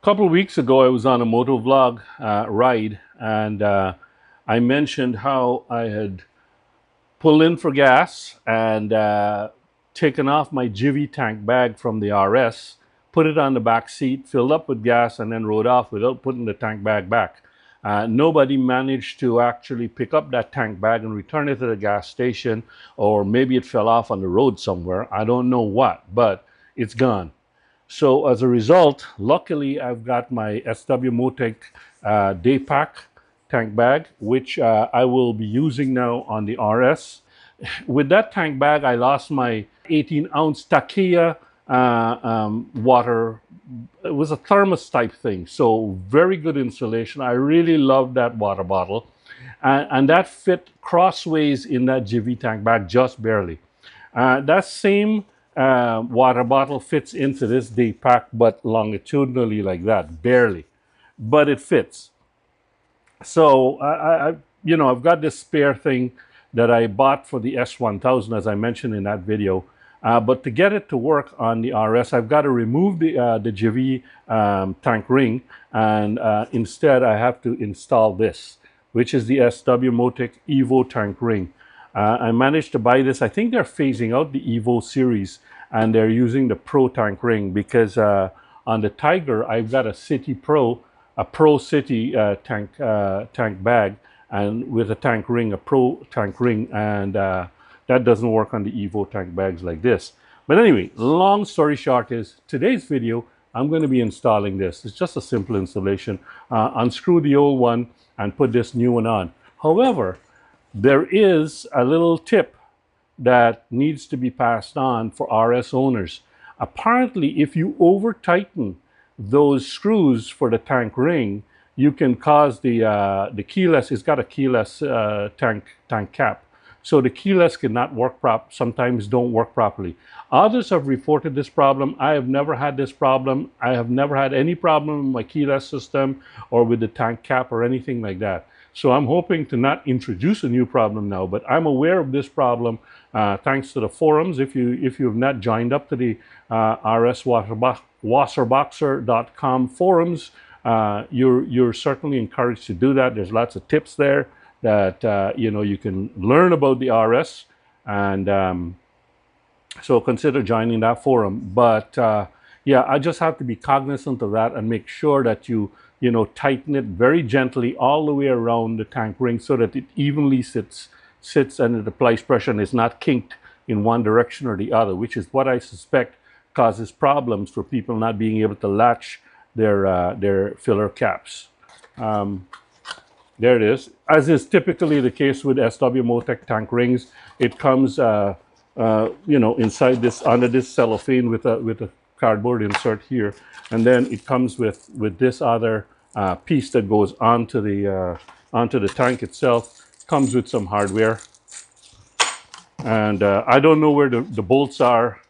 couple of weeks ago, I was on a motovlog ride, and I mentioned how I had pulled in for gas and taken off my Jivvy tank bag from the RS, put it on the back seat, filled up with gas, and then rode off without putting the tank bag back. Nobody managed to actually pick up that tank bag and return it to the gas station, or maybe it fell off on the road somewhere. I don't know what, but it's gone. So as a result, luckily I've got my SWM Tank Daypack tank bag, which I will be using now on the RS. With that tank bag, I lost my 18-ounce Takia water. It was a thermos type thing, so very good insulation. I really loved that water bottle, and that fit crossways in that Jivvy tank bag just barely. That same water bottle fits into this day pack, but longitudinally like that, barely, but it fits. So I've got this spare thing that I bought for the S1000, as I mentioned in that video. But to get it to work on the RS, I've got to remove the Jivvy tank ring, and instead I have to install this, which is the SWM EVO Tank Ring. I managed to buy this. I think they're phasing out the EVO series, and they're using the Pro Tank Ring because on the Tiger, I've got a City Pro, a Pro City tank bag, and with a tank ring, a Pro Tank Ring, and that doesn't work on the EVO tank bags like this. But anyway, long story short is today's video, I'm going to be installing this. It's just a simple installation. Unscrew the old one and put this new one on. However, there is a little tip that needs to be passed on for RS owners. Apparently, if you over tighten those screws for the tank ring, you can cause the keyless. It's got a keyless tank cap, so the keyless cannot work sometimes don't work properly. Others have reported this problem. I have never had this problem. I have never had any problem with my keyless system or with the tank cap or anything like that. So I'm hoping to not introduce a new problem now, but I'm aware of this problem thanks to the forums. If you have not joined up to the rswasserboxer.com forums, you're certainly encouraged to do that. There's lots of tips there that you can learn about the RS, and so consider joining that forum. But yeah, I just have to be cognizant of that and make sure that you tighten it very gently all the way around the tank ring so that it evenly sits and it applies pressure and is not kinked in one direction or the other, which is what I suspect causes problems for people not being able to latch their filler caps. There it is. As is typically the case with SWM tank rings, it comes inside this, under this cellophane with a cardboard insert here, and then it comes with this other piece that goes onto the tank itself. Comes with some hardware, and I don't know where the bolts are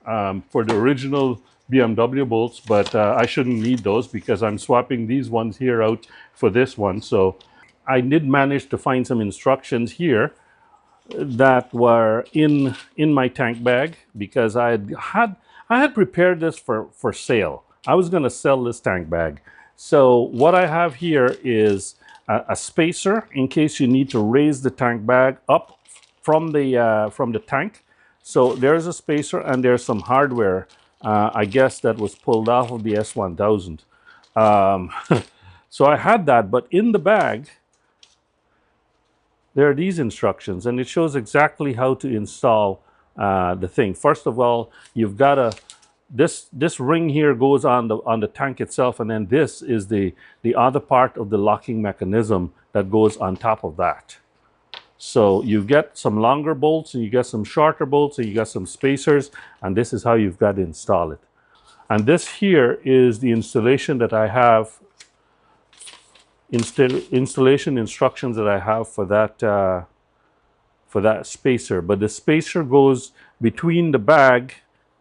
for the original BMW bolts, but I shouldn't need those because I'm swapping these ones here out for this one. So I did manage to find some instructions here that were in my tank bag because I had prepared this for sale. I was going to sell this tank bag. So what I have here is a spacer in case you need to raise the tank bag up from the tank. So there's a spacer, and there's some hardware, I guess, that was pulled off of the S1000. So I had that, but in the bag there are these instructions, and it shows exactly how to install the thing. First of all, you've got this ring here goes on the tank itself, and then this is the other part of the locking mechanism that goes on top of that. So you get some longer bolts, and you get some shorter bolts, and you get some spacers, and this is how you've got to install it. And this here is the installation that I have, installation instructions that I have for that spacer. But the spacer goes between the bag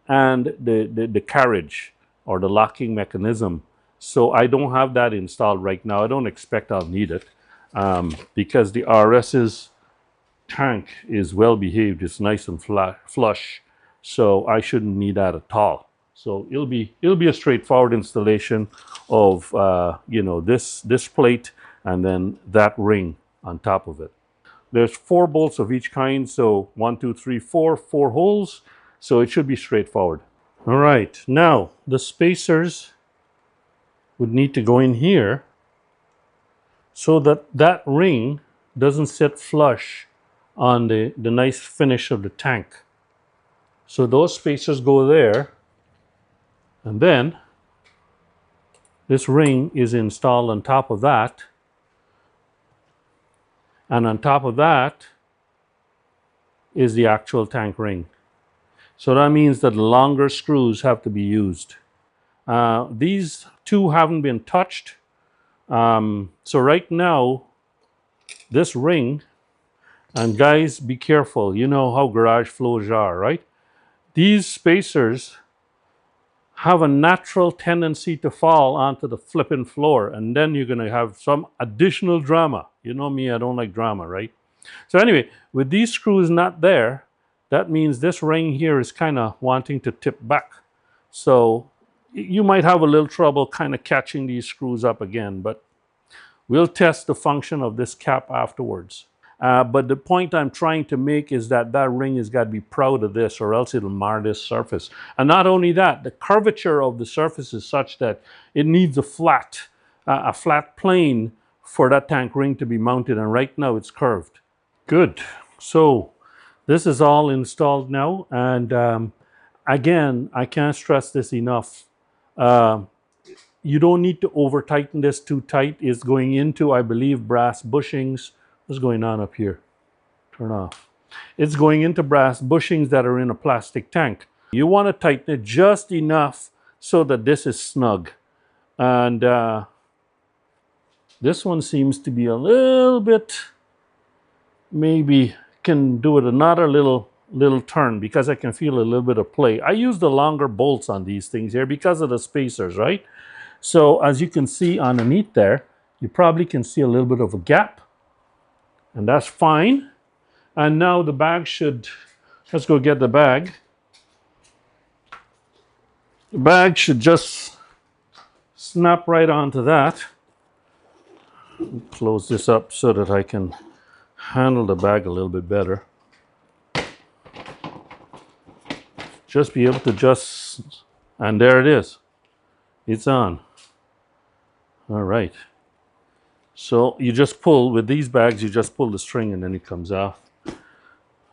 and the carriage or the locking mechanism. So I don't have that installed right now. I don't expect I'll need it because the RS's tank is well behaved. It's nice and flush. So I shouldn't need that at all. So it'll be a straightforward installation of you know, this plate and then that ring on top of it. There's 4 bolts of each kind, so 1, 2, 3, 4 holes. So it should be straightforward. All right, now the spacers would need to go in here so that that ring doesn't sit flush on the nice finish of the tank. So those spacers go there, and then this ring is installed on top of that, and on top of that is the actual tank ring. So that means that longer screws have to be used. These 2 haven't been touched. So right now, this ring, and guys, be careful. You know how garage floors are, right? These spacers have a natural tendency to fall onto the flipping floor, and then you're going to have some additional drama. You know me, I don't like drama, right? So anyway, with these screws not there, that means this ring here is kind of wanting to tip back. So you might have a little trouble kind of catching these screws up again, but we'll test the function of this cap afterwards. But the point I'm trying to make is that that ring has got to be proud of this, or else it'll mar this surface. And not only that, the curvature of the surface is such that it needs a flat plane for that tank ring to be mounted, and right now it's curved. Good. So this is all installed now, and again, I can't stress this enough. You don't need to over tighten this too tight. It's going into, I believe, brass bushings. What's going on up here? Turn off. It's going into brass bushings that are in a plastic tank. You want to tighten it just enough so that this is snug. And this one seems to be a little bit, maybe can do it another little turn, because I can feel a little bit of play. I use the longer bolts on these things here because of the spacers, right? So as you can see underneath there, you probably can see a little bit of a gap. And that's fine. And now the bag should, let's go get the bag. The bag should just snap right onto that. Close this up so that I can handle the bag a little bit better. Just be able to and there it is. It's on. All right. So you just pull, with these bags, you just pull the string and then it comes off.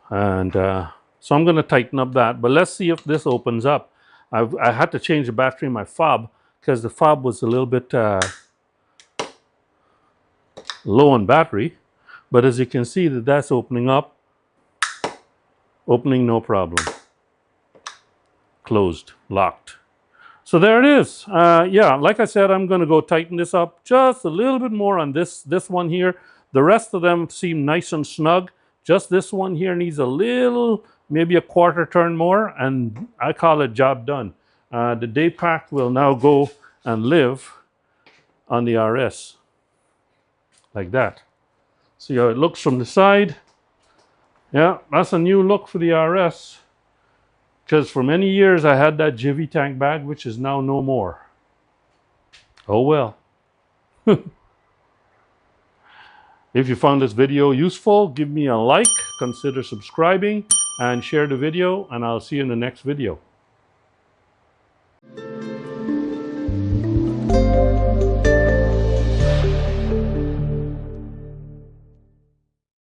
And so I'm going to tighten up that, but let's see if this opens up. I had to change the battery in my fob because the fob was a little bit low on battery. But as you can see, that's opening up. Opening, no problem. Closed, locked. So there it is. Yeah, like I said, I'm going to go tighten this up just a little bit more on this one here. The rest of them seem nice and snug. Just this one here needs a little, maybe a quarter turn more, and I call it job done. The Daypack will now go and live on the RS, like that. See how it looks from the side? Yeah, that's a new look for the RS. Because for many years I had that EVO Tank Bag, which is now no more. Oh well. If you found this video useful, give me a like, consider subscribing, and share the video, and I'll see you in the next video.